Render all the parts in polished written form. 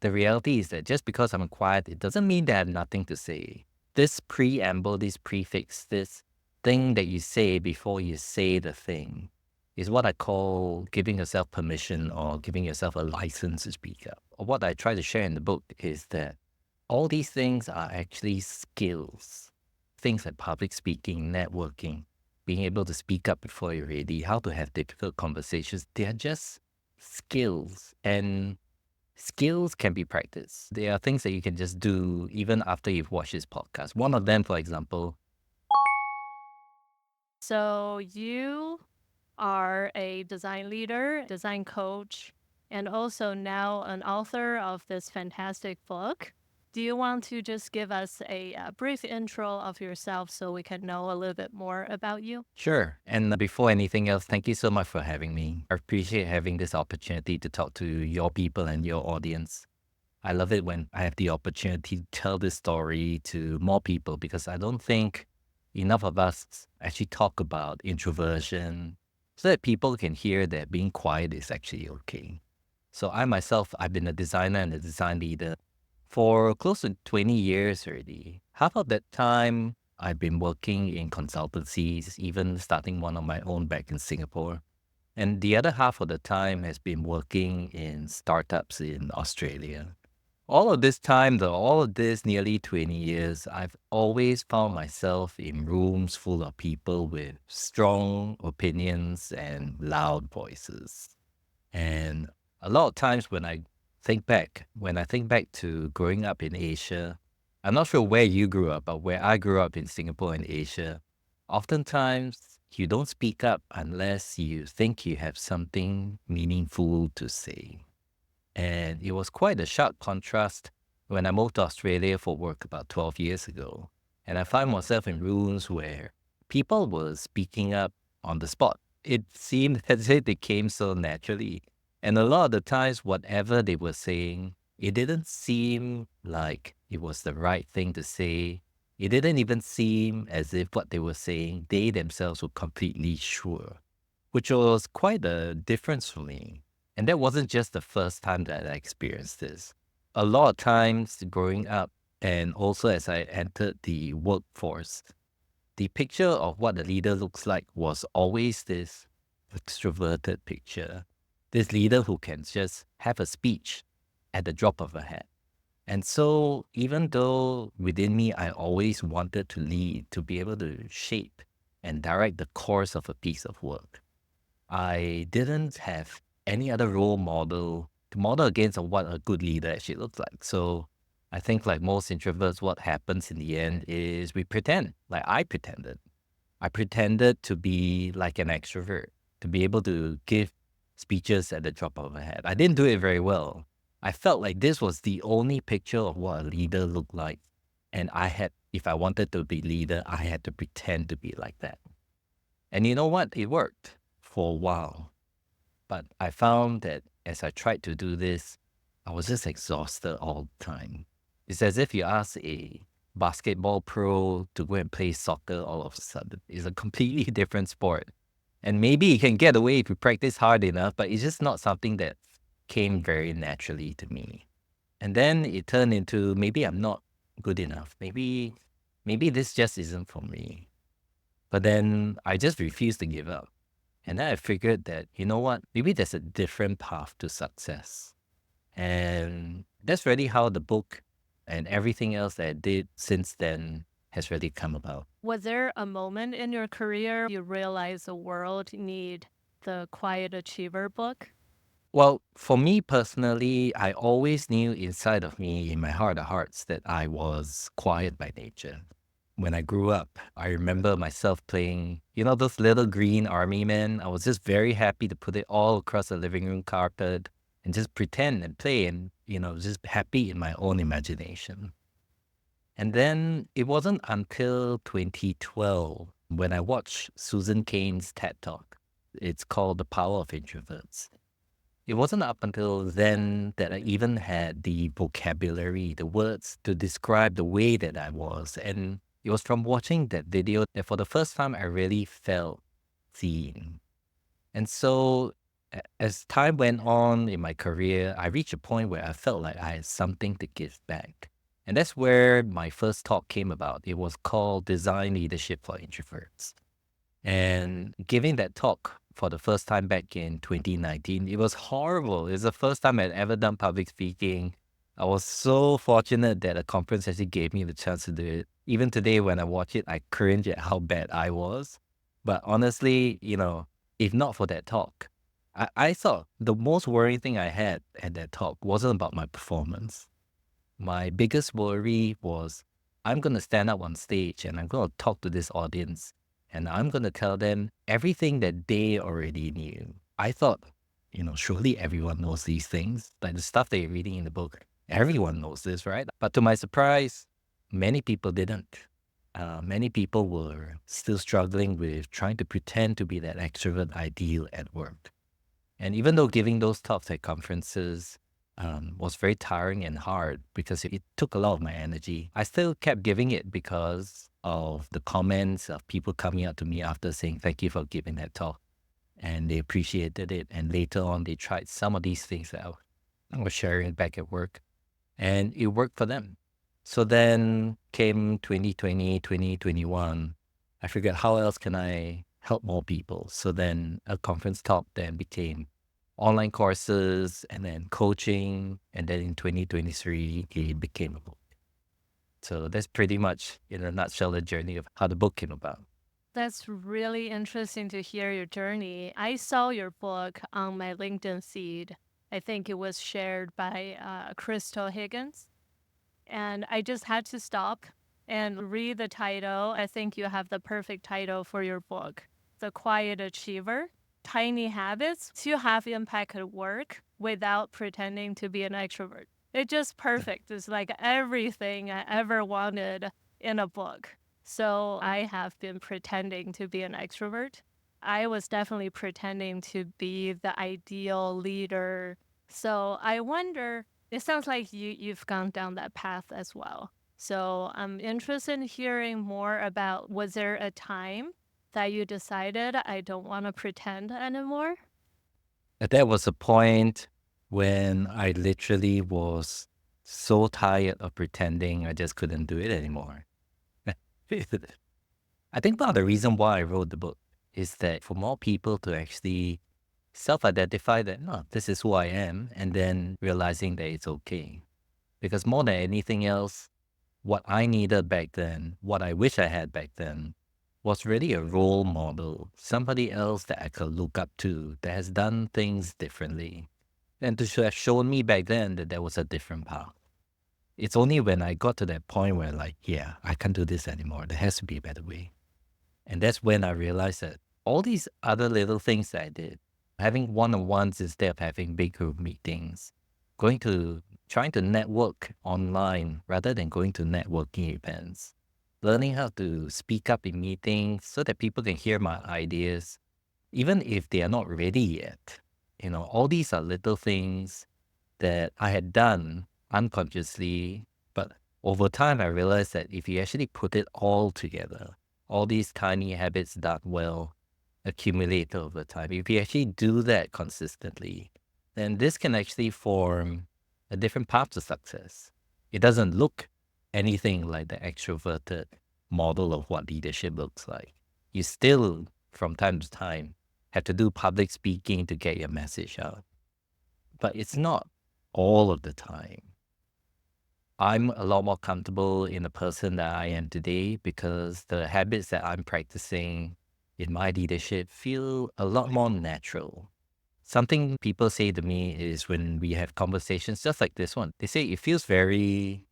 the reality is that just because I'm quiet, it doesn't mean that I have nothing to say. This preamble, this prefix, this thing that you say before you say the thing is what I call giving yourself permission or giving yourself a license to speak up. Or what I try to share in the book is that all these things are actually skills. Things like public speaking, networking, being able to speak up before you're ready, how to have difficult conversations. They're just skills. And skills can be practiced. There are things that you can just do even after you've watched this podcast. One of them, for example, So you are a design leader, design coach, and also now an author of this fantastic book. Do you want to just give us a brief intro of yourself so we can know a little bit more about you? sure. And before anything else, thank you so much for having me. I appreciate having this opportunity to talk to your people and your audience. I love it when I have the opportunity to tell this story to more people because I don't think enough of us actually talk about introversion so that people can hear that being quiet is actually okay. So I myself, I've been a designer and a design leader for close to 20 years already. Half of that time, I've been working in consultancies, even starting one of my own back in Singapore. And the other half of the time has been working in startups in Australia. All of this time, though, all of this nearly 20 years, I've always found myself in rooms full of people with strong opinions and loud voices. And a lot of times when I think back to growing up in Asia, I'm not sure where you grew up, but where I grew up in Singapore and Asia, oftentimes you don't speak up unless you think you have something meaningful to say. And it was quite a sharp contrast when I moved to Australia for work about 12 years ago. And I found myself in rooms where people were speaking up on the spot. It seemed as if they came so naturally. And a lot of the times, whatever they were saying, it didn't seem like it was the right thing to say. It didn't even seem as if what they were saying, they themselves were completely sure, which was quite a difference for me. And that wasn't just the first time that I experienced this. A lot of times growing up, and also as I entered the workforce, the picture of what a leader looks like was always this extroverted picture. This leader who can just have a speech at the drop of a hat. And so, even though within me, I always wanted to lead, to be able to shape and direct the course of a piece of work, I didn't have any other role model to model against of what a good leader actually looks like. So I think like most introverts, what happens in the end is we pretend, like I pretended. I pretended to be like an extrovert, to be able to give speeches at the drop of a hat. I didn't do it very well. I felt like this was the only picture of what a leader looked like. And I had, if I wanted to be leader, I had to pretend to be like that. And you know what? It worked for a while. But I found that as I tried to do this, I was just exhausted all the time. It's as if you ask a basketball pro to go and play soccer all of a sudden. It's a completely different sport. And maybe you can get away if you practice hard enough, but it's just not something that came very naturally to me. And then it turned into maybe I'm not good enough. Maybe this just isn't for me. But then I just refused to give up. And then I figured that, you know what, maybe there's a different path to success. And that's really how the book and everything else that I did since then has really come about. Was there a moment in your career you realized the world need the Quiet Achiever book? Well, for me personally, I always knew inside of me, in my heart of hearts, that I was quiet by nature. When I grew up, I remember myself playing, you know, those little green army men. I was just very happy to put it all across the living room carpet and just pretend and play and, you know, just happy in my own imagination. And then it wasn't until 2012 when I watched Susan Cain's TED Talk. It's called The Power of Introverts. It wasn't up until then that I even had the vocabulary, the words to describe the way that I was. And it was from watching that video that for the first time I really felt seen. And so As time went on in my career, I reached a point where I felt like I had something to give back. And that's where my first talk came about. It was called Design Leadership for Introverts. And giving that talk for the first time back in 2019, it was horrible. It's the first time I'd ever done public speaking. I was so fortunate that a conference actually gave me the chance to do it. Even today, when I watch it, I cringe at how bad I was. But honestly, if not for that talk, I thought the most worrying thing I had at that talk wasn't about my performance. My biggest worry was I'm going to stand up on stage and I'm going to talk to this audience and I'm going to tell them everything that they already knew. I thought, surely everyone knows these things, like the stuff that you're reading in the book. Everyone knows this, right? But to my surprise, many people didn't. Many people were still struggling with trying to pretend to be that extrovert ideal at work. And even though giving those talks at conferences was very tiring and hard because it took a lot of my energy, I still kept giving it because of the comments of people coming up to me after saying, thank you for giving that talk. And they appreciated it. And later on, they tried some of these things that I was sharing back at work, and it worked for them. So then came 2020, 2021. I figured, how else can I help more people? So then a conference talk then became online courses and then coaching. And then in 2023, it became a book. So that's pretty much, in a nutshell, the journey of how the book came about. That's really interesting to hear your journey. I saw your book on my LinkedIn feed. I think it was shared by Crystal Higgins. And I just had to stop and read the title. I think you have the perfect title for your book, The Quiet Achiever: Tiny Habits to Have Impact at Work Without Pretending to be an Extrovert. It's just perfect. It's like everything I ever wanted in a book. So I have been pretending to be an extrovert. I was definitely pretending to be the ideal leader. So I wonder, it sounds like you've gone down that path as well. So I'm interested in hearing more about, was there a time that you decided I don't want to pretend anymore? And that was a point when I literally was so tired of pretending I just couldn't do it anymore. I think part of the reason why I wrote the book is that for more people to actually self-identify that, no, this is who I am, and then realizing that it's okay. Because more than anything else, what I needed back then, what I wish I had back then, was really a role model, somebody else that I could look up to that has done things differently. And to have shown me back then that there was a different path. It's only when I got to that point where, like, yeah, I can't do this anymore. There has to be a better way. And that's when I realized that all these other little things that I did, having one-on-ones instead of having big group meetings, trying to network online rather than going to networking events, learning how to speak up in meetings so that people can hear my ideas, even if they are not ready yet. All these are little things that I had done unconsciously, but over time I realized that if you actually put it all together, all these tiny habits done well accumulate over time. If you actually do that consistently, then this can actually form a different path to success. It doesn't look anything like the extroverted model of what leadership looks like. You still, from time to time, have to do public speaking to get your message out, but it's not all of the time. I'm a lot more comfortable in the person that I am today because the habits that I'm practicing in my leadership feel a lot more natural. Something people say to me is when we have conversations just like this one, they say it feels very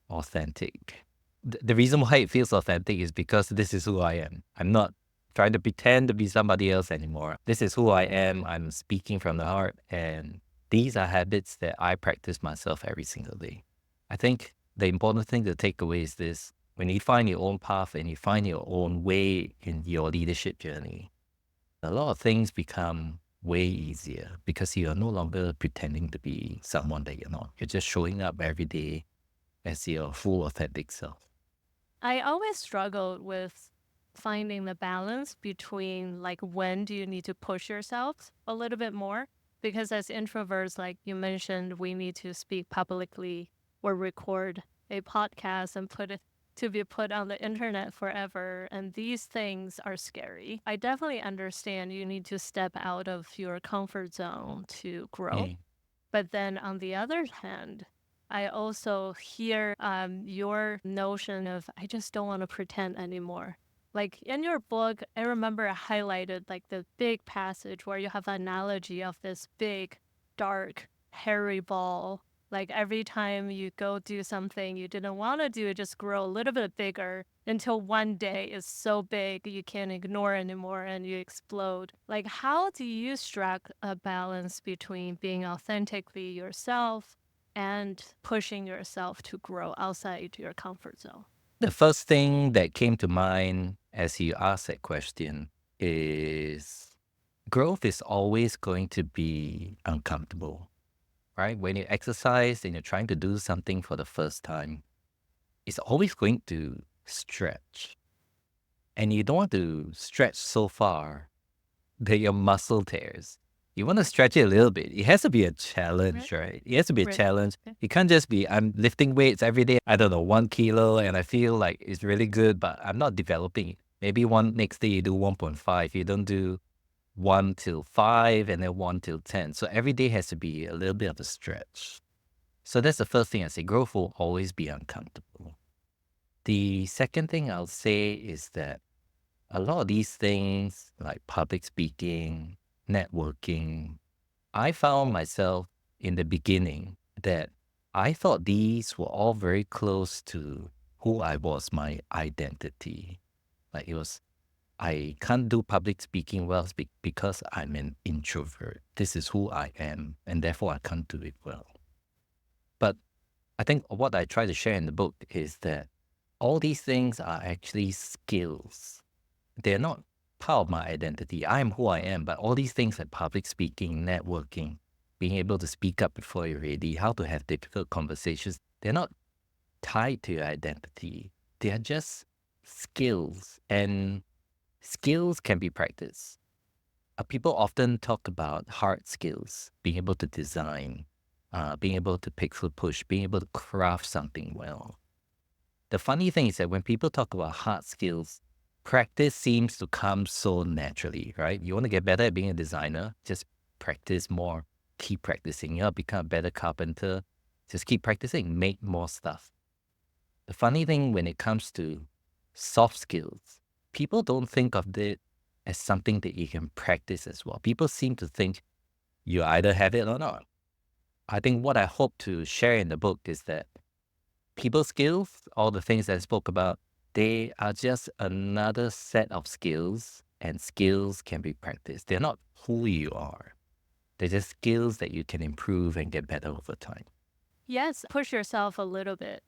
authentic. The reason why it feels authentic is because this is who I am. I'm not trying to pretend to be somebody else anymore. This is who I am. I'm speaking from the heart. And these are habits that I practice myself every single day. I think the important thing to take away is this: when you find your own path and you find your own way in your leadership journey, a lot of things become way easier because you are no longer pretending to be someone that you're not. You're just showing up every day as your full authentic self. I always struggled with finding the balance between like when do you need to push yourself a little bit more? Because as introverts, like you mentioned, we need to speak publicly or record a podcast and put it to be put on the internet forever. And these things are scary. I definitely understand you need to step out of your comfort zone to grow. Mm. But then on the other hand, I also hear your notion of I just don't want to pretend anymore. Like in your book, I remember I highlighted like the big passage where you have an analogy of this big, dark, hairy ball. Like every time you go do something you didn't want to do, it just grow a little bit bigger until one day it's so big you can't ignore anymore and you explode. Like, how do you strike a balance between being authentically yourself and pushing yourself to grow outside your comfort zone? The first thing that came to mind as you asked that question is growth is always going to be uncomfortable, right? When you exercise and you're trying to do something for the first time, it's always going to stretch. And you don't want to stretch so far that your muscle tears. You want to stretch it a little bit. It has to be a Right? challenge, right? It has to be a Right. challenge. Okay. It can't just be, I'm lifting weights every day, I don't know, 1 kilo, and I feel like it's really good, but I'm not developing it. Maybe one next day you do 1.5. You don't do 1 till 5 and then 1 till 10. So every day has to be a little bit of a stretch. So that's the first thing I say. Growth will always be uncomfortable. The second thing I'll say is that a lot of these things, like public speaking, networking, I found myself in the beginning that I thought these were all very close to who I was, my identity. Like it was, I can't do public speaking well because I'm an introvert. This is who I am, and therefore I can't do it well. But I think what I try to share in the book is that all these things are actually skills. They're not part of my identity. I am who I am, but all these things like public speaking, networking, being able to speak up before you're ready, how to have difficult conversations, they're not tied to your identity. They are just skills, and skills can be practiced. People often talk about hard skills, being able to design, being able to pixel push, being able to craft something well. The funny thing is that when people talk about hard skills, practice seems to come so naturally, right? You want to get better at being a designer, just practice more, keep practicing. You want to become a better carpenter, just keep practicing, make more stuff. The funny thing when it comes to soft skills, people don't think of it as something that you can practice as well. People seem to think you either have it or not. I think what I hope to share in the book is that people skills, all the things that I spoke about, they are just another set of skills, and skills can be practiced. They're not who you are. They're just skills that you can improve and get better over time. Yes, push yourself a little bit,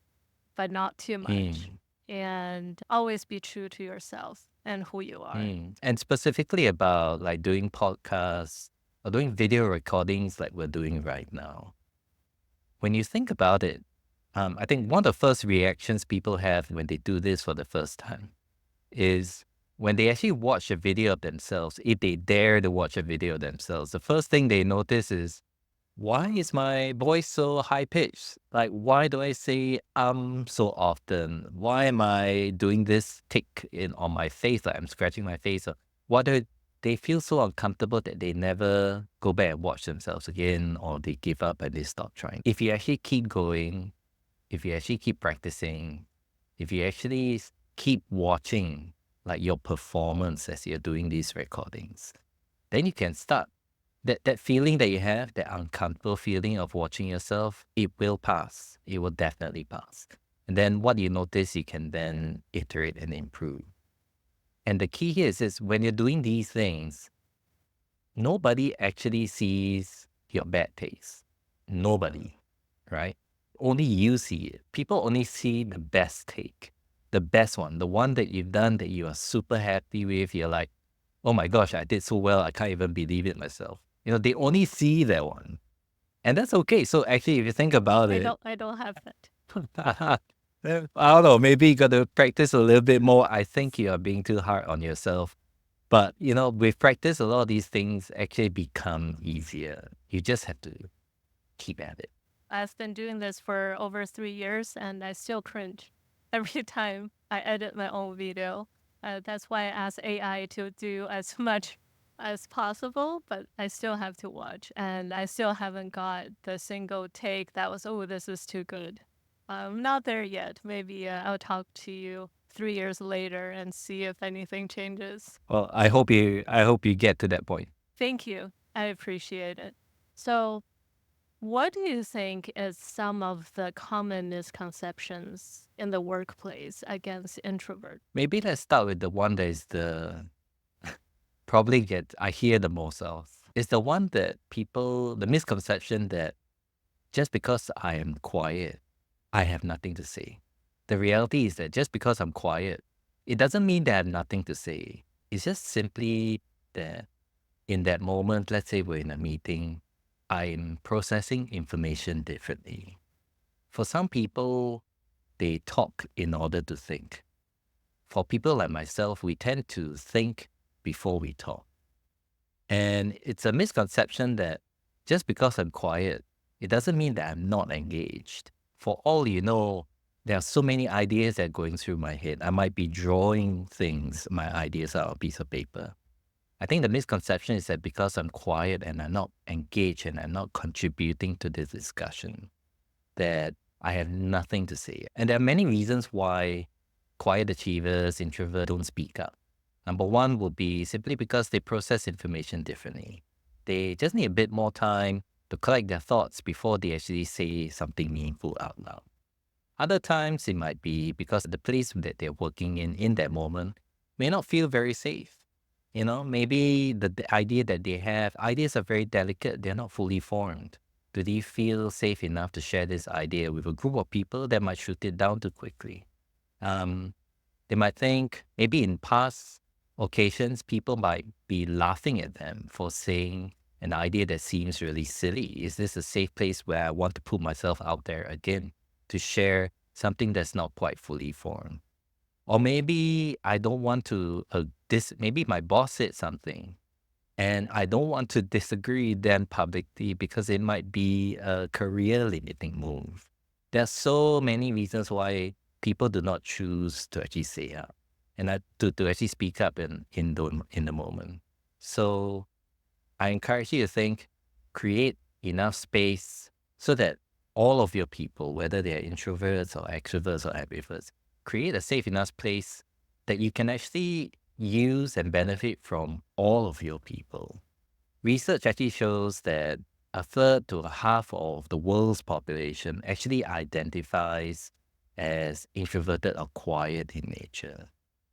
but not too much. Mm, And always be true to yourself and who you are. And specifically about like doing podcasts or doing video recordings like we're doing right now. When you think about it, I think one of the first reactions people have when they do this for the first time is when they actually watch a video of themselves, if they dare to watch a video of themselves, the first thing they notice is, why is my voice so high pitched? Like, why do I say so often? Why am I doing this tick in on my face? Like I'm scratching my face. Or why do they feel so uncomfortable that they never go back and watch themselves again, or they give up and they stop trying? If you actually keep going, if you actually keep practicing, if you actually keep watching like your performance as you're doing these recordings, then you can start. That feeling that you have, that uncomfortable feeling of watching yourself, it will pass. It will definitely pass. And then what you notice, you can then iterate and improve. And the key here is when you're doing these things, nobody actually sees your bad taste. Nobody, right? Only you see it. People only see the best take, the best one, the one that you've done that you are super happy with. You're like, oh my gosh, I did so well. I can't even believe it myself. You know, they only see that one. And that's okay. So actually, if you think about I it, don't I don't have that. I don't know, maybe you got to practice a little bit more. I think you are being too hard on yourself. But, with practice, a lot of these things actually become easier. You just have to keep at it. I've been doing this for over 3 years and I still cringe every time I edit my own video. That's why I ask AI to do as much as possible, but I still have to watch and I still haven't got the single take that was, oh, this is too good. I'm not there yet. Maybe I'll talk to you 3 years later and see if anything changes. Well, I hope you get to that point. Thank you. I appreciate it. So, what do you think is some of the common misconceptions in the workplace against introvert? Maybe let's start with the one that is probably I hear the most of. It's the one that the misconception that just because I am quiet, I have nothing to say. The reality is that just because I'm quiet, it doesn't mean that I have nothing to say. It's just simply that in that moment, let's say we're in a meeting, I'm processing information differently. For some people, they talk in order to think. For people like myself, we tend to think before we talk. And it's a misconception that just because I'm quiet, it doesn't mean that I'm not engaged. For all you know, there are so many ideas that are going through my head. I might be drawing my ideas out on a piece of paper. I think the misconception is that because I'm quiet and I'm not engaged and I'm not contributing to this discussion, that I have nothing to say. And there are many reasons why quiet achievers, introverts don't speak up. Number one would be simply because they process information differently. They just need a bit more time to collect their thoughts before they actually say something meaningful out loud. Other times, it might be because the place that they're working in that moment may not feel very safe. Maybe the idea that they have, ideas are very delicate, they're not fully formed. Do they feel safe enough to share this idea with a group of people that might shoot it down too quickly? Um, they might think maybe in past occasions, people might be laughing at them for saying an idea that seems really silly. Is this a safe place where I want to put myself out there again to share something that's not quite fully formed? Or maybe I don't want to, maybe my boss said something and I don't want to disagree then publicly because it might be a career limiting move. There are so many reasons why people do not choose to actually say up and to actually speak up in the moment. So I encourage you to create enough space so that all of your people, whether they're introverts or extroverts or ambiverts, create a safe enough place that you can actually use and benefit from all of your people. Research actually shows that a third to a half of the world's population actually identifies as introverted or quiet in nature.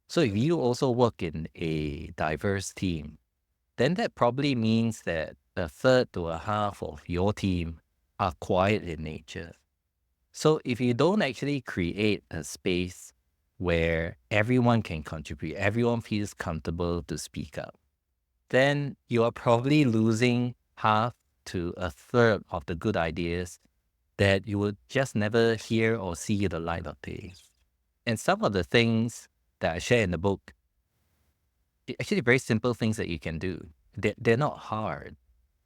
So if you also work in a diverse team, then that probably means that a third to a half of your team are quiet in nature. So if you don't actually create a space where everyone can contribute, everyone feels comfortable to speak up, then you are probably losing half to a third of the good ideas that you would just never hear or see the light of day. And some of the things that I share in the book, actually very simple things that you can do. They're not hard.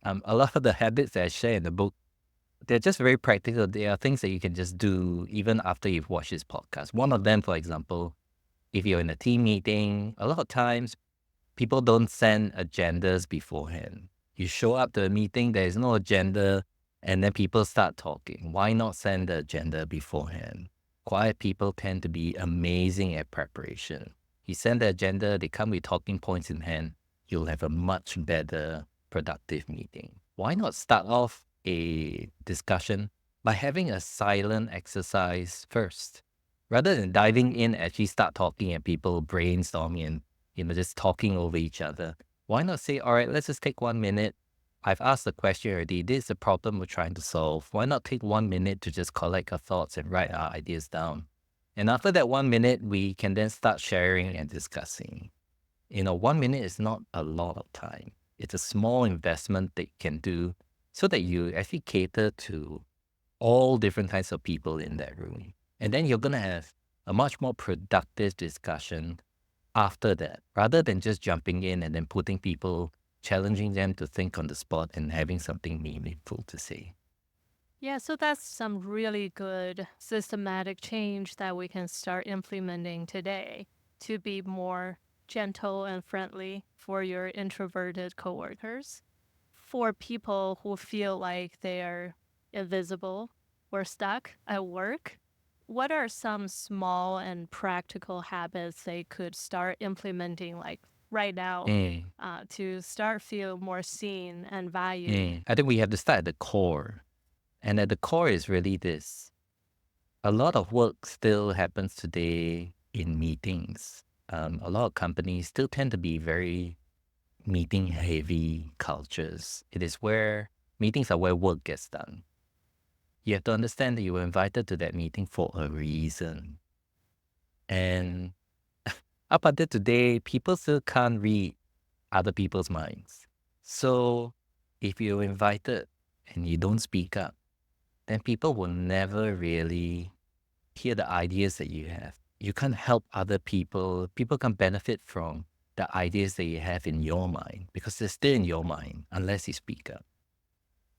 A lot of the habits that I share in the book, they're just very practical. They are things that you can just do even after you've watched this podcast. One of them, for example, if you're in a team meeting, a lot of times people don't send agendas beforehand. You show up to a meeting, there is no agenda, and then people start talking. Why not send the agenda beforehand? Quiet people tend to be amazing at preparation. You send the agenda, they come with talking points in hand, you'll have a much better, productive meeting. Why not start off a discussion by having a silent exercise first? Rather than diving in, actually start talking and people brainstorming and just talking over each other. Why not say, all right, let's just take 1 minute. I've asked the question already. This is the problem we're trying to solve. Why not take 1 minute to just collect our thoughts and write our ideas down? And after that 1 minute, we can then start sharing and discussing. 1 minute is not a lot of time. It's a small investment that you can do so that you actually cater to all different kinds of people in that room. And then you're going to have a much more productive discussion after that, rather than just jumping in and then putting people, challenging them to think on the spot and having something meaningful to say. Yeah, so that's some really good systematic change that we can start implementing today to be more gentle and friendly for your introverted coworkers. For people who feel like they're invisible or stuck at work, what are some small and practical habits they could start implementing like right now Mm, to start feel more seen and valued? I think we have to start at the core. And at the core is really this. A lot of work still happens today in meetings. A lot of companies still tend to be very meeting heavy cultures. It is where meetings are where work gets done. You have to understand that you were invited to that meeting for a reason. And up until today, people still can't read other people's minds. So if you're invited and you don't speak up, then people will never really hear the ideas that you have. You can't help other people. People can benefit from the ideas that you have in your mind because they're still in your mind unless you speak up.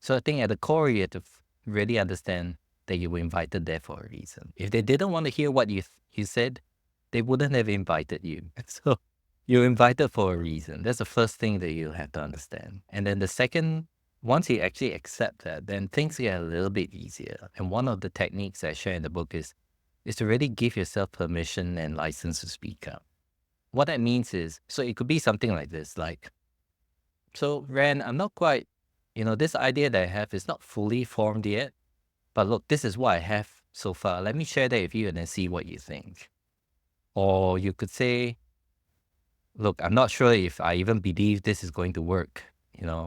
So I think at the core, you have to really understand that you were invited there for a reason. If they didn't want to hear what you said, they wouldn't have invited you. So you're invited for a reason. That's the first thing that you have to understand. And then the second, once you actually accept that, then things get a little bit easier. And one of the techniques I share in the book is to really give yourself permission and license to speak up. What that means is, so it could be something like this, like, so Ran, I'm not quite, this idea that I have is not fully formed yet, but look, this is what I have so far. Let me share that with you and then see what you think. Or you could say, look, I'm not sure if I even believe this is going to work.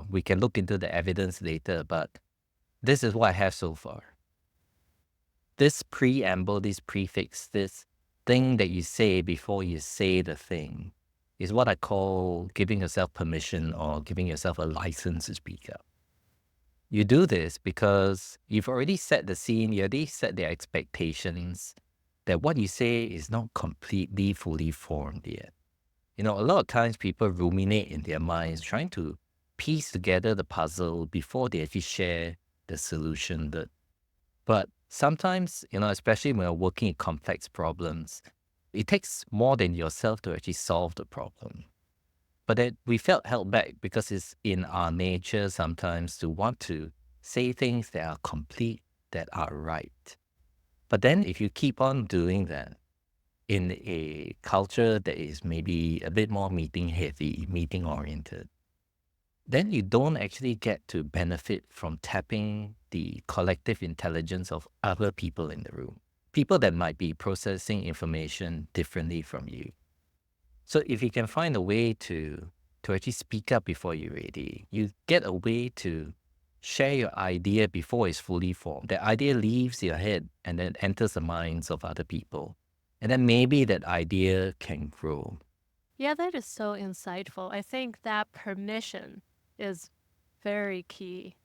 We can look into the evidence later, but this is what I have so far. This preamble, this prefix, this thing that you say before you say the thing is what I call giving yourself permission or giving yourself a license to speak up. You do this because you've already set the scene, you already set the expectations that what you say is not completely fully formed yet. A lot of times people ruminate in their minds trying to piece together the puzzle before they actually share the solution. But sometimes, especially when you're working in complex problems, it takes more than yourself to actually solve the problem. But then we felt held back because it's in our nature sometimes to want to say things that are complete, that are right. But then if you keep on doing that in a culture that is maybe a bit more meeting heavy, meeting oriented, then you don't actually get to benefit from tapping the collective intelligence of other people in the room, people that might be processing information differently from you. So if you can find a way to actually speak up before you're ready, you get a way to share your idea before it's fully formed. The idea leaves your head and then enters the minds of other people. And then maybe that idea can grow. Yeah, that is so insightful. I think that permission is very key.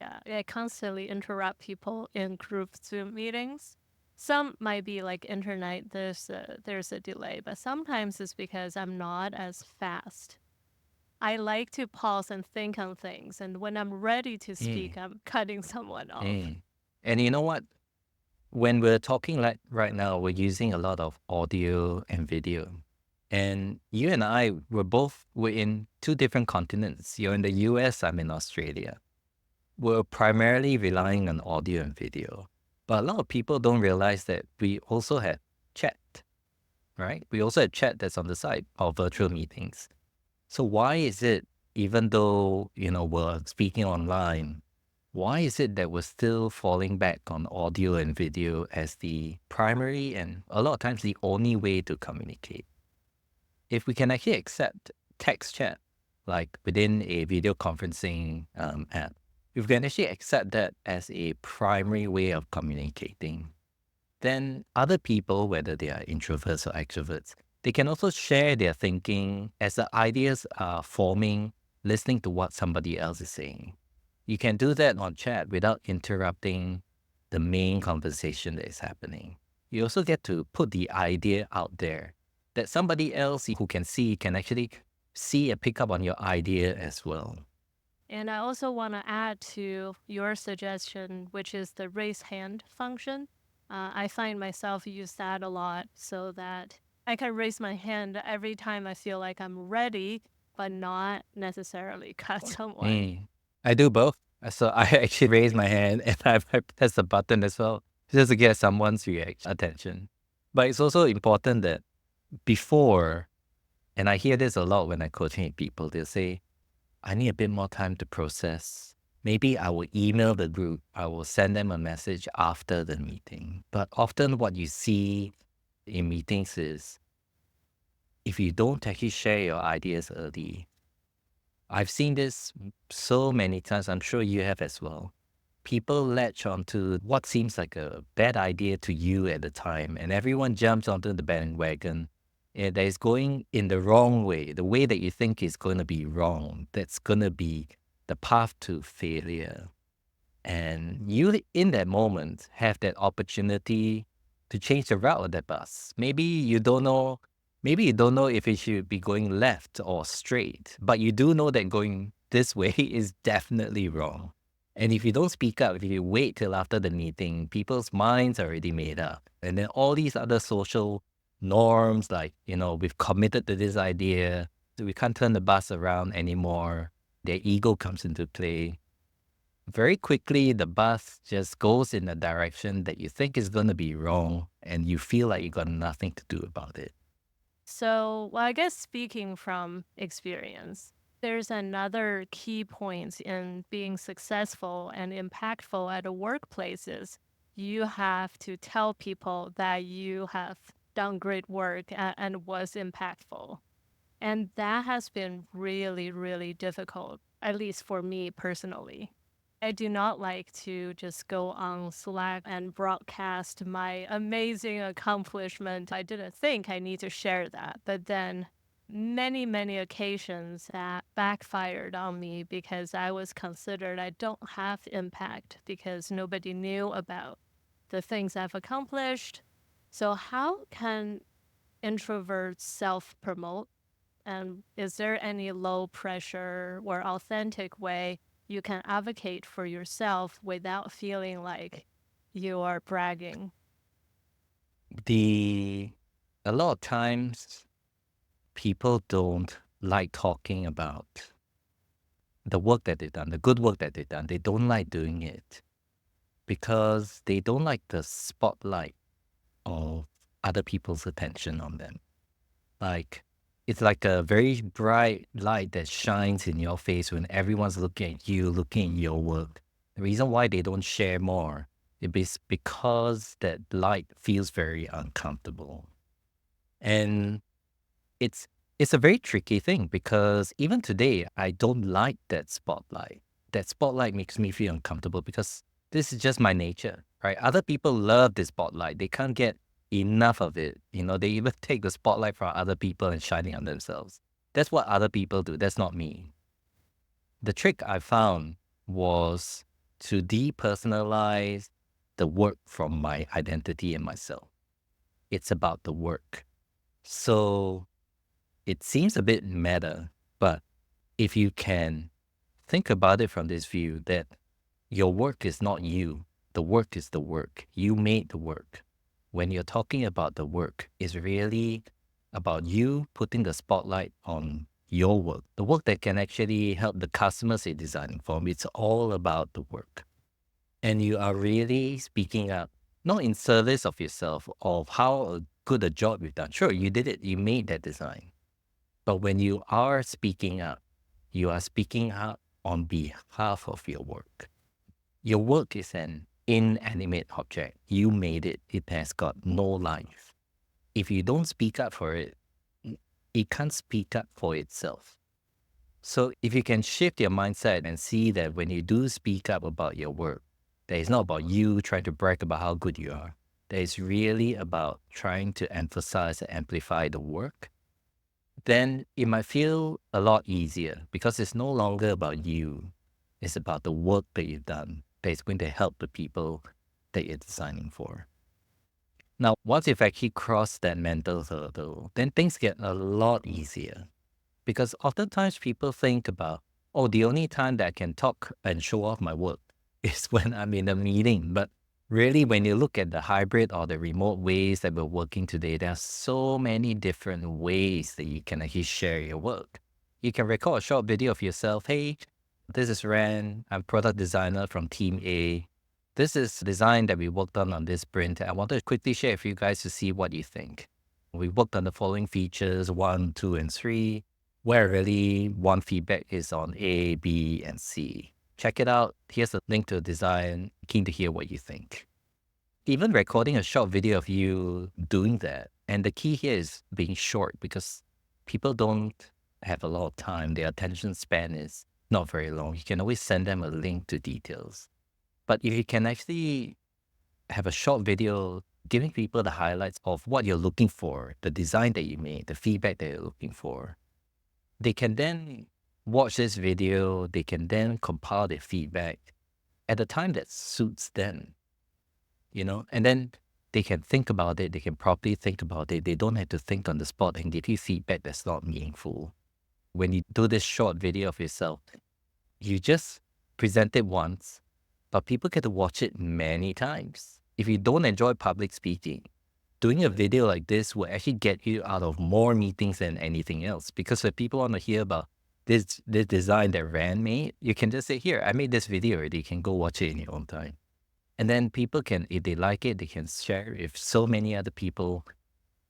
Yeah, I constantly interrupt people in group Zoom meetings. Some might be like internet, there's a delay, but sometimes it's because I'm not as fast. I like to pause and think on things, and when I'm ready to speak, Mm, I'm cutting someone off. mm. And you know what? When we're talking like right now, we're using a lot of audio and video. And you and I we're in two different continents. You're in the US, I'm in Australia. We're primarily relying on audio and video. But a lot of people don't realize that we also have chat, right? We also have chat that's on the side of virtual meetings. So why is it, even though, we're speaking online, why is it that we're still falling back on audio and video as the primary and a lot of times the only way to communicate? If we can actually accept text chat, like within a video conferencing app, if we can actually accept that as a primary way of communicating, then other people, whether they are introverts or extroverts, they can also share their thinking as the ideas are forming, listening to what somebody else is saying. You can do that on chat without interrupting the main conversation that is happening. You also get to put the idea out there that somebody else who can see can actually see and pick up on your idea as well. And I also want to add to your suggestion, which is the raise hand function. I find myself use that a lot so that I can raise my hand every time I feel like I'm ready, but not necessarily cut someone. Mm. I do both. So I actually raise my hand and I press the button as well just to get someone's attention. But it's also important that before, and I hear this a lot when I coaching people, they'll say, I need a bit more time to process. Maybe I will email the group. I will send them a message after the meeting. But often what you see in meetings is if you don't actually share your ideas early, I've seen this so many times. I'm sure you have as well. People latch onto what seems like a bad idea to you at the time, and everyone jumps onto the bandwagon that is going in the wrong way, the way that you think is going to be wrong. That's going to be the path to failure. And you, in that moment, have that opportunity to change the route of that bus. Maybe you don't know if it should be going left or straight, but you do know that going this way is definitely wrong. And if you don't speak up, if you wait till after the meeting, people's minds are already made up. And then all these other social norms, like, we've committed to this idea, so we can't turn the bus around anymore. Their ego comes into play. Very quickly, the bus just goes in a direction that you think is going to be wrong, and you feel like you got nothing to do about it. So, well, I guess speaking from experience, there's another key point in being successful and impactful at a workplaces. You have to tell people that you have done great work and was impactful. And that has been really, really difficult, at least for me personally. I do not like to just go on Slack and broadcast my amazing accomplishment. I didn't think I need to share that, but then many, many occasions that backfired on me because I was considered I don't have impact because nobody knew about the things I've accomplished. So, how can introverts self promote? And is there any low pressure or authentic way you can advocate for yourself without feeling like you are bragging? A lot of times, people don't like talking about the work that they've done, the good work that they've done. They don't like doing it because they don't like the spotlight of other people's attention on them. Like, it's like a very bright light that shines in your face when everyone's looking at you, looking at your work. The reason why they don't share more is because that light feels very uncomfortable. And it's it's a very tricky thing because even today, I don't like that spotlight. That spotlight makes me feel uncomfortable because this is just my nature, right? Other people love the spotlight. They can't get enough of it. They even take the spotlight from other people and shine it on themselves. That's what other people do. That's not me. The trick I found was to depersonalize the work from my identity and myself. It's about the work. So it seems a bit meta, but if you can think about it from this view that your work is not you, the work is the work. You made the work. When you're talking about the work, it's really about you putting the spotlight on your work, the work that can actually help the customers you're designing for. It's all about the work. And you are really speaking up, not in service of yourself, of how good a job you've done. Sure, you did it, you made that design. But when you are speaking up, you are speaking up on behalf of your work. Your work is an inanimate object. You made it. It has got no life. If you don't speak up for it, it can't speak up for itself. So if you can shift your mindset and see that when you do speak up about your work, that it's not about you trying to brag about how good you are. That it's really about trying to emphasize and amplify the work, then it might feel a lot easier because it's no longer about you. It's about the work that you've done that is going to help the people that you're designing for. Now, once you've actually crossed that mental hurdle, then things get a lot easier. Because oftentimes people think about, oh, the only time that I can talk and show off my work is when I'm in a meeting. But really, when you look at the hybrid or the remote ways that we're working today, there are so many different ways that you can actually share your work. You can record a short video of yourself. Hey, this is Ran. I'm product designer from Team A. This is design that we worked on this sprint. I wanted to quickly share with you guys to see what you think. We worked on the following features, 1, 2, and 3, where really one feedback is on A, B, and C. Check it out. Here's a link to the design. Keen to hear what you think. Even recording a short video of you doing that. And the key here is being short because people don't have a lot of time. Their attention span is not very long. You can always send them a link to details. But if you can actually have a short video giving people the highlights of what you're looking for, the design that you made, the feedback that you're looking for, they can then watch this video, they can then compile their feedback at a time that suits them, and then they can think about it, they can properly think about it. They don't have to think on the spot and give you feedback that's not meaningful. When you do this short video of yourself, you just present it once, but people get to watch it many times. If you don't enjoy public speaking, doing a video like this will actually get you out of more meetings than anything else. Because if people want to hear about this design that Rand made, you can just say, here, I made this video already. You can go watch it in your own time. And then people can, if they like it, they can share it with so many other people.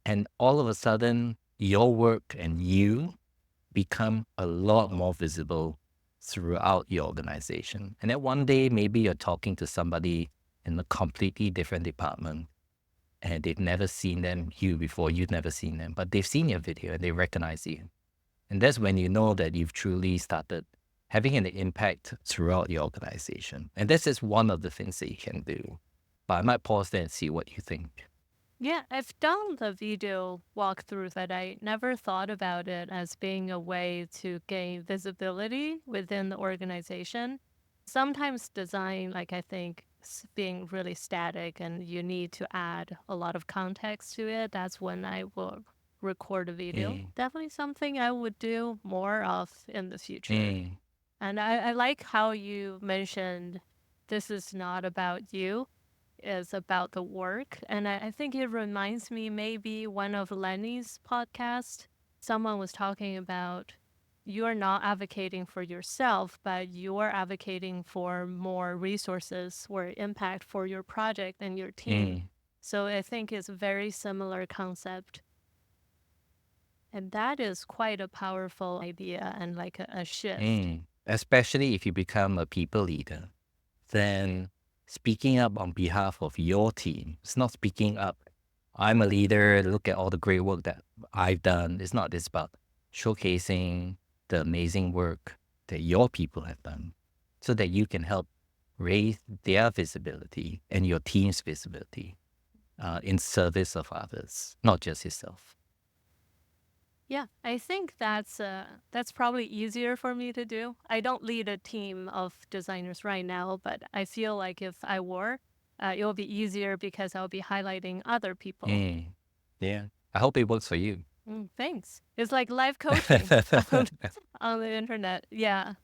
And all of a sudden, your work and you become a lot more visible throughout your organization. And then one day, maybe you're talking to somebody in a completely different department and they've never seen you before, you've never seen them, but they've seen your video and they recognize you. And that's when you know that you've truly started having an impact throughout your organization. And this is one of the things that you can do. But I might pause there and see what you think. Yeah, I've done the video walkthrough that I never thought about it as being a way to gain visibility within the organization. Sometimes design, like I think, being really static and you need to add a lot of context to it. That's when I will record a video. Mm, Definitely something I would do more of in the future. mm, And I like how you mentioned this is not about you, it's about the work. And I think it reminds me maybe one of Lenny's podcast. Someone was talking about you're not advocating for yourself, but you're advocating for more resources or impact for your project and your team. mm, So I think it's a very similar concept. And that is quite a powerful idea and like a shift. Especially if you become a people leader, then speaking up on behalf of your team, it's not speaking up, I'm a leader, look at all the great work that I've done. It's not this about showcasing the amazing work that your people have done so that you can help raise their visibility and your team's visibility in service of others, not just yourself. Yeah, I think that's probably easier for me to do. I don't lead a team of designers right now, but I feel like if I were, it will be easier because I'll be highlighting other people. Mm, yeah. I hope it works for you. Thanks. It's like live coaching on the internet. Yeah.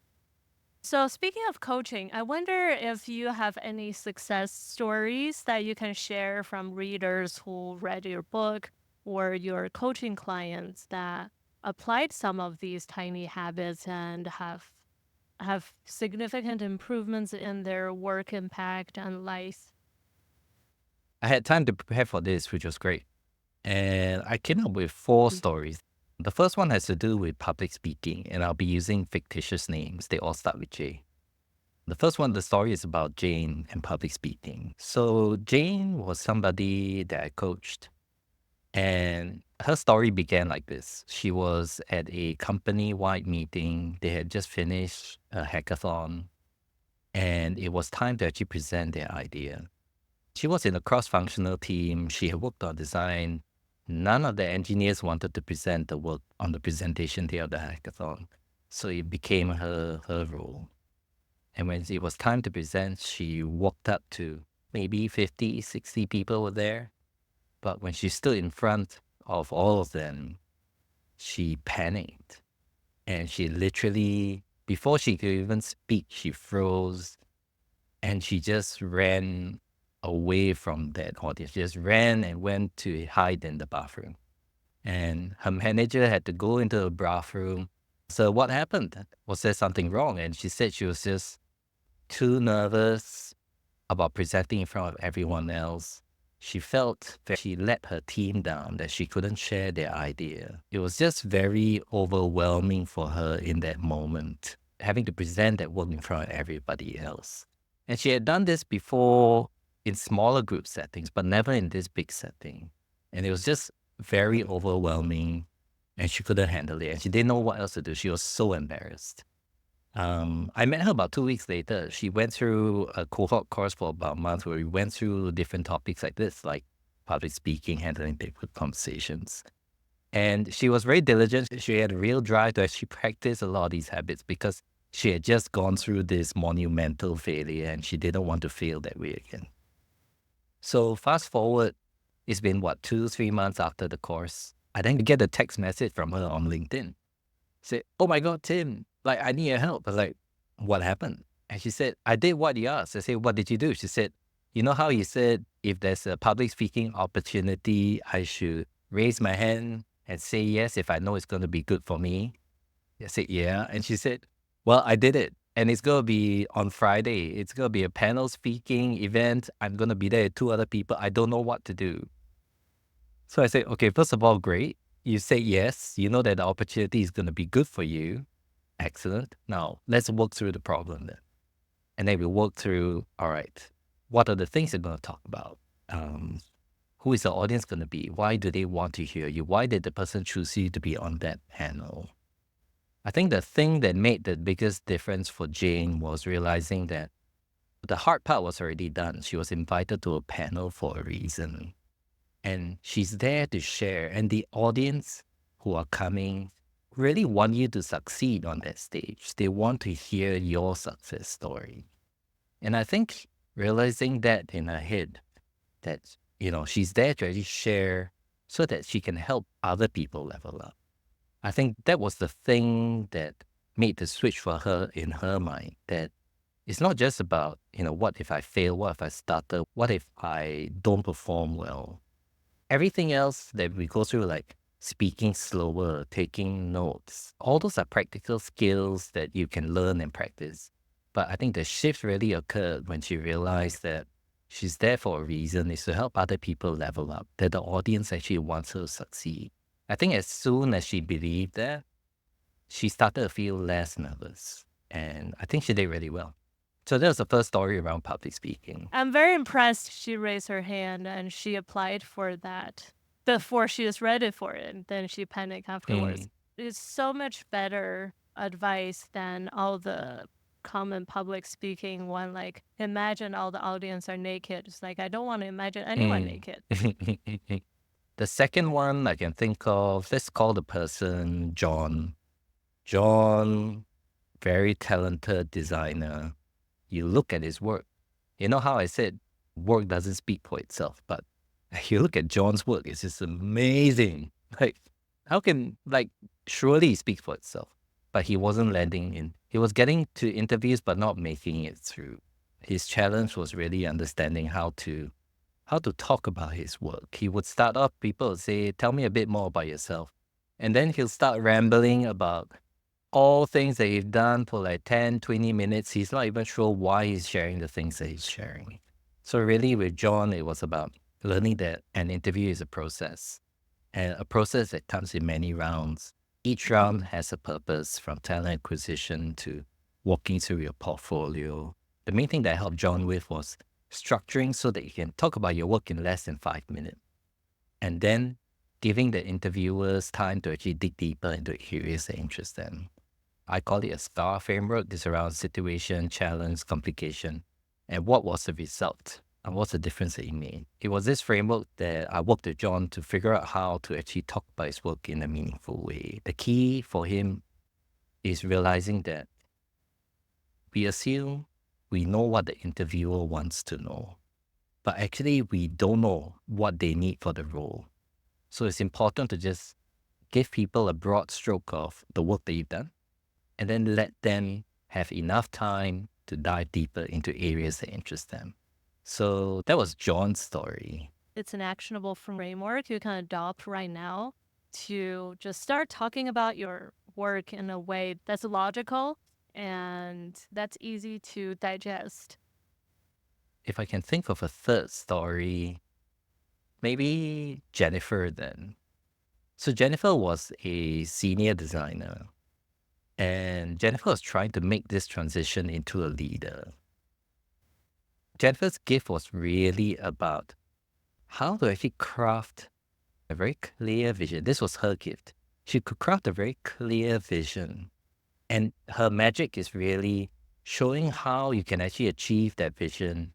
So speaking of coaching, I wonder if you have any success stories that you can share from readers who read your book or your coaching clients that applied some of these tiny habits and have significant improvements in their work impact and life. I had time to prepare for this, which was great. And I came up with 4 Mm. stories. The first one has to do with public speaking, and I'll be using fictitious names. They all start with J. The first one, the story is about Jane and public speaking. So Jane was somebody that I coached, and her story began like this. She was at a company-wide meeting. They had just finished a hackathon, and it was time to actually present their idea. She was in a cross-functional team. She had worked on design. None of the engineers wanted to present the work on the presentation day of the hackathon. So it became her role. And when it was time to present, she walked up to maybe 50, 60 people were there. But when she stood in front of all of them, she panicked. And she literally, before she could even speak, she froze and she just ran away from that audience. She just ran and went to hide in the bathroom. And her manager had to go into the bathroom. So what happened? Was there something wrong? And she said she was just too nervous about presenting in front of everyone else. She felt that she let her team down, that she couldn't share their idea. It was just very overwhelming for her in that moment, having to present that work in front of everybody else. And she had done this before in smaller group settings, but never in this big setting. And it was just very overwhelming, and she couldn't handle it. And she didn't know what else to do. She was so embarrassed. I met her about 2 weeks later. She went through a cohort course for about a month where we went through different topics like this, like public speaking, handling difficult conversations. And she was very diligent. She had a real drive to actually practice a lot of these habits because she had just gone through this monumental failure and she didn't want to fail that way again. So fast forward, it's been what, 2, 3 months after the course. I then get a text message from her on LinkedIn. Say, "Oh my God, Tim, like I need your help." I was like, "What happened?" And she said, "I did what you asked." I said, "What did you do?" She said, "You know how you said if there's a public speaking opportunity, I should raise my hand and say yes if I know it's going to be good for me?" I said, "Yeah." And she said, "Well, I did it. And it's going to be on Friday. It's going to be a panel speaking event. I'm going to be there with 2 other people. I don't know what to do." So I said, "Okay, first of all, great. You say yes. You know that the opportunity is going to be good for you. Excellent. Now, let's work through the problem then." And then we work through, all right, what are the things you're going to talk about? Who is the audience going to be? Why do they want to hear you? Why did the person choose you to be on that panel? I think the thing that made the biggest difference for Jane was realizing that the hard part was already done. She was invited to a panel for a reason. And she's there to share. And the audience who are coming really want you to succeed on that stage. They want to hear your success story. And I think realizing that in her head, that, she's there to actually share so that she can help other people level up. I think that was the thing that made the switch for her in her mind, that it's not just about, what if I fail? What if I stutter? What if I don't perform well? Everything else that we go through, like speaking slower, taking notes, all those are practical skills that you can learn and practice. But I think the shift really occurred when she realized that she's there for a reason, is to help other people level up, that the audience actually wants her to succeed. I think as soon as she believed that, she started to feel less nervous. And I think she did really well. So that was the first story around public speaking. I'm very impressed she raised her hand and she applied for that before she was ready for it. Then she panicked afterwards. It's so much better advice than all the common public speaking one, like imagine all the audience are naked. It's like I don't want to imagine anyone naked. The second one I can think of, let's call the person John. John, very talented designer. You look at his work. You know how I said work doesn't speak for itself, but you look at John's work, it's just amazing. Like, how can, surely it speaks for itself. But he wasn't landing in. He was getting to interviews, but not making it through. His challenge was really understanding how to talk about his work. He would start off, people would say, "Tell me a bit more about yourself." And then he'll start rambling about all things that he's done for like 10, 20 minutes. He's not even sure why he's sharing the things that he's sharing. So really with John, it was about learning that an interview is a process, and a process that comes in many rounds. Each round has a purpose, from talent acquisition to walking through your portfolio. The main thing that I helped John with was structuring so that you can talk about your work in less than 5 minutes. And then giving the interviewers time to actually dig deeper into areas they interest them. I call it a STAR framework. It's around situation, challenge, complication, and what was the result, and what's the difference that it made. It was this framework that I worked with John to figure out how to actually talk about his work in a meaningful way. The key for him is realizing that we assume we know what the interviewer wants to know. but actually we don't know what they need for the role. So it's important to just give people a broad stroke of the work that you've done and then let them have enough time to dive deeper into areas that interest them. So that was John's story. It's an actionable framework you can adopt right now to just start talking about your work in a way that's logical and that's easy to digest. If I can think of a third story, maybe Jennifer then. So Jennifer was a senior designer, and Jennifer was trying to make this transition into a leader. Jennifer's gift was really about how to actually craft a very clear vision. This was her gift. She could craft a very clear vision. And her magic is really showing how you can actually achieve that vision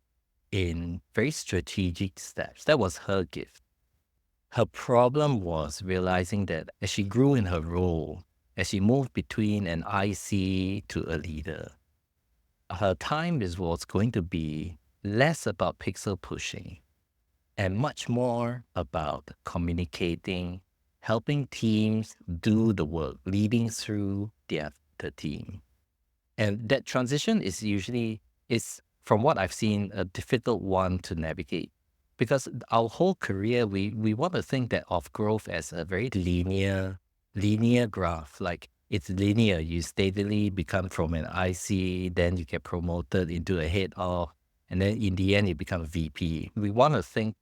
in very strategic steps. That was her gift. Her problem was realizing that as she grew in her role, as she moved between an IC to a leader, her time was going to be less about pixel pushing and much more about communicating, helping teams do the work, leading through the team. And that transition is usually, is from what I've seen, a difficult one to navigate. Because our whole career, we want to think that of growth as a very linear graph. Like it's linear. You steadily become from an IC, then you get promoted into a head of, and then in the end you become a VP. We want to think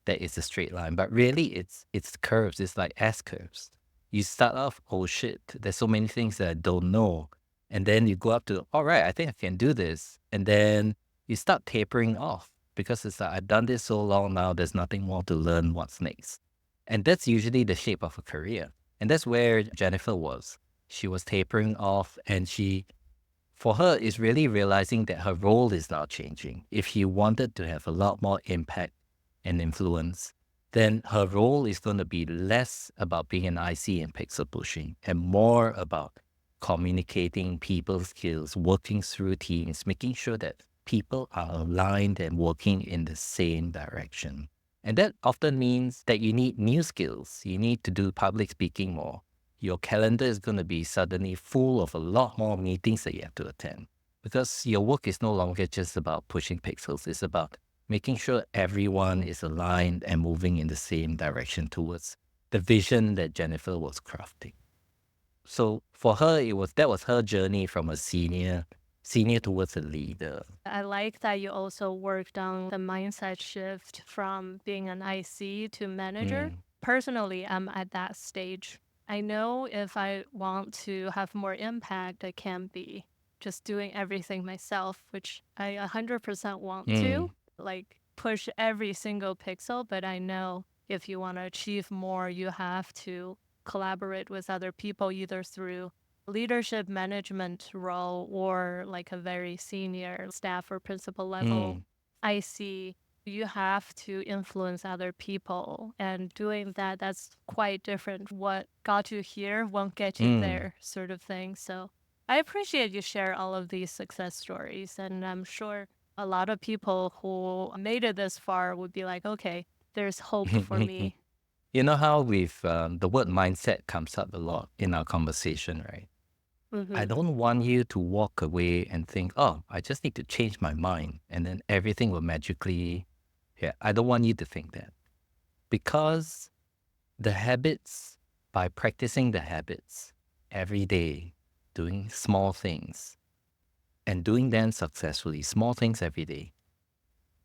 that it's a straight line, but really it's curves. It's like S curves. You start off, oh shit, there's so many things that I don't know. And then you go up to, all right, I think I can do this. And then you start tapering off because it's like, I've done this so long now, there's nothing more to learn. What's next? And that's usually the shape of a career. And that's where Jennifer was. She was tapering off, and for her, is really realizing that her role is now changing. If she wanted to have a lot more impact and influence, then her role is going to be less about being an IC and pixel pushing and more about communicating people skills, working through teams, making sure that people are aligned and working in the same direction. And that often means that you need new skills. You need to do public speaking more. Your calendar is going to be suddenly full of a lot more meetings that you have to attend because your work is no longer just about pushing pixels. It's about making sure everyone is aligned and moving in the same direction towards the vision that Jennifer was crafting. So for her, that was her journey from a senior towards a leader. I like that you also worked on the mindset shift from being an IC to manager. Mm, Personally, I'm at that stage. I know if I want to have more impact, I can't be just doing everything myself, which I 100% want to, mm, like push every single pixel. But I know if you want to achieve more, you have to collaborate with other people, either through leadership management role or like a very senior staff or principal level mm, IC, you have to influence other people. And doing that, that's quite different. What got you here won't get you mm. there, sort of thing. So I appreciate you share all of these success stories. And I'm sure a lot of people who made it this far would be like, okay, there's hope for me. You know how the word mindset comes up a lot in our conversation, right? I Mm-hmm. don't want you to walk away and think, oh, I just need to change my mind and then everything will magically, yeah, I don't want you to think that. Because the habits, by practicing the habits every day, doing small things and doing them successfully, small things every day,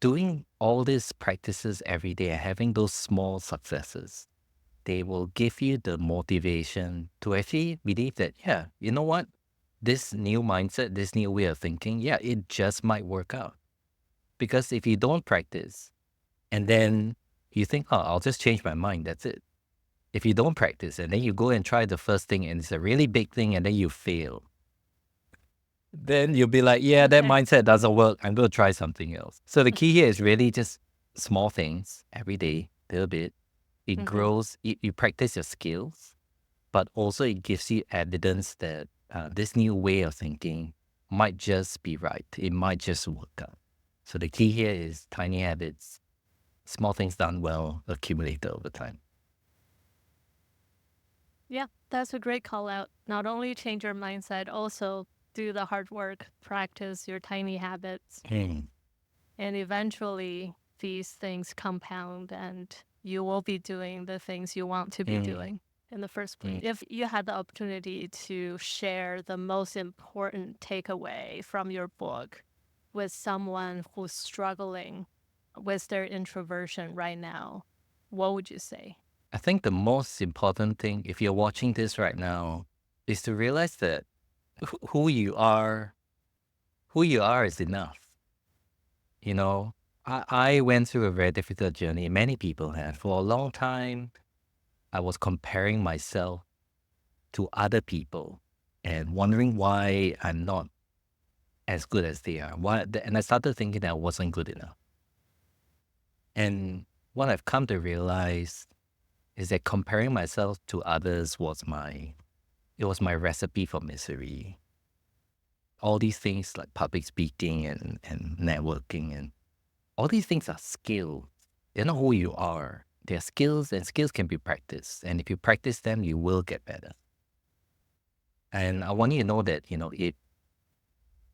doing all these practices every day and having those small successes, they will give you the motivation to actually believe that, yeah, you know what? This new mindset, this new way of thinking, yeah, it just might work out. Because if you don't practice and then you think, oh, I'll just change my mind, that's it. If you don't practice and then you go and try the first thing and it's a really big thing and then you fail, then you'll be like, yeah, that Okay. mindset doesn't work. I'm going to try something else. So the key here is really just small things every day, little bit. It Mm-hmm. grows, you practice your skills, but also it gives you evidence that this new way of thinking might just be right. It might just work out. So the key here is tiny habits, Small things done well accumulate over time. Yeah, that's a great call out. Not only change your mindset, also do the hard work, practice your tiny habits, Mm, and eventually these things compound and you will be doing the things you want to be mm, doing in the first place. mm. If you had the opportunity to share the most important takeaway from your book with someone who's struggling with their introversion right now, what would you say? I think the most important thing, if you're watching this right now, is to realize that who you are, who you are is enough. You know, I went through a very difficult journey. Many people have. For a long time, I was comparing myself to other people and wondering why I'm not as good as they are. And I started thinking that I wasn't good enough. And what I've come to realize is that comparing myself to others it was my recipe for misery. All these things like public speaking and networking and all these things are skills. They're not who you are. They're skills, and skills can be practiced. And if you practice them, you will get better. And I want you to know that,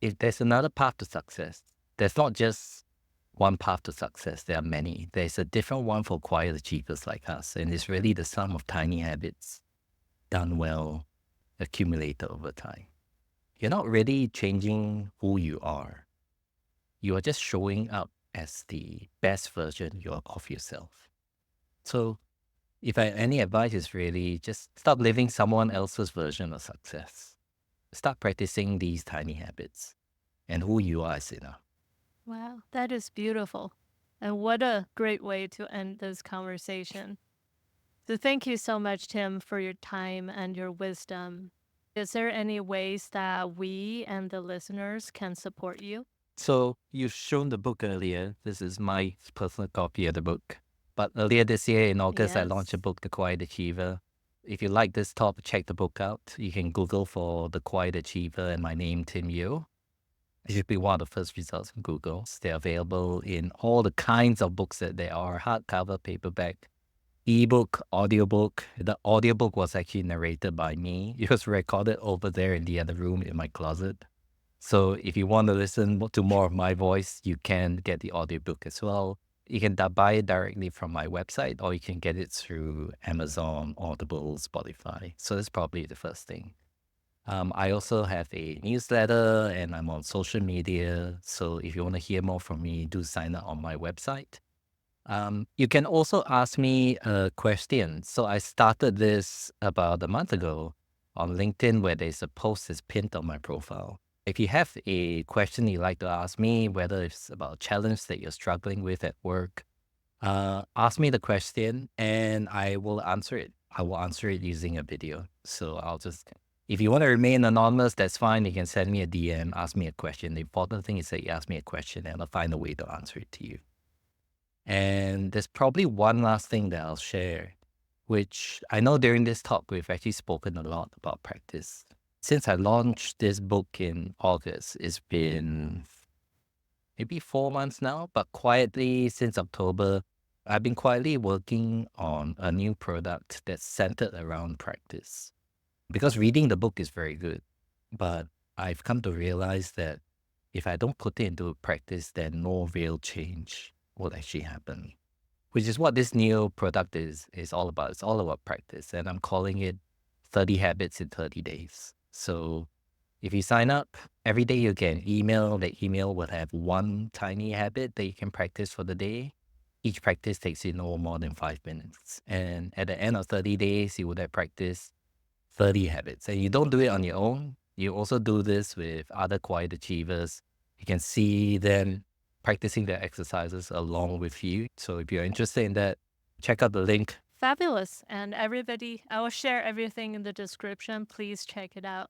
if there's another path to success, there's not just one path to success. There are many. There's a different one for quiet achievers like us. And it's really the sum of tiny habits done well, accumulated over time. You're not really changing who you are. You are just showing up as the best version of yourself. So if I any advice is really just stop living someone else's version of success. Start practicing these tiny habits, and who you are is enough. Wow, that is beautiful. And what a great way to end this conversation. So, thank you so much, Tim, for your time and your wisdom. Is there any ways that we and the listeners can support you? So you've shown the book earlier. This is my personal copy of the book. But earlier this year in August, I launched a Yes. book, The Quiet Achiever. If you like this topic, check the book out. You can Google for The Quiet Achiever and my name, Tim Yeo. It should be one of the first results in Google. They're available in all the kinds of books that there are, hardcover, paperback, ebook, audiobook. The audiobook was actually narrated by me. It was recorded over there in the other room in my closet. So if you want to listen to more of my voice, you can get the audiobook as well. You can buy it directly from my website, or you can get it through Amazon, Audible, Spotify. So that's probably the first thing. I also have a newsletter and I'm on social media. So if you want to hear more from me, do sign up on my website. You can also ask me a question. So I started this about a month ago on LinkedIn, where there's a post that's pinned on my profile. If you have a question you'd like to ask me, whether it's about a challenge that you're struggling with at work, ask me the question and I will answer it. I will answer it using a video. So if you want to remain anonymous, that's fine. You can send me a DM, ask me a question. The important thing is that you ask me a question and I'll find a way to answer it to you. And there's probably one last thing that I'll share, which I know during this talk, we've actually spoken a lot about practice. Since I launched this book in August, it's been maybe 4 months now, but quietly since October, I've been quietly working on a new product that's centered around practice. Because reading the book is very good, but I've come to realize that if I don't put it into practice, then no real change will actually happen. Which is what this new product is all about. It's all about practice, and I'm calling it 30 Habits in 30 Days. So if you sign up, every day you get an email. The email will have one tiny habit that you can practice for the day. Each practice takes you no more than 5 minutes. And at the end of 30 days, you would have practiced 30 habits. And you don't do it on your own. You also do this with other quiet achievers. You can see them practicing their exercises along with you. So if you're interested in that, check out the link. Fabulous. And everybody, I will share everything in the description. Please check it out.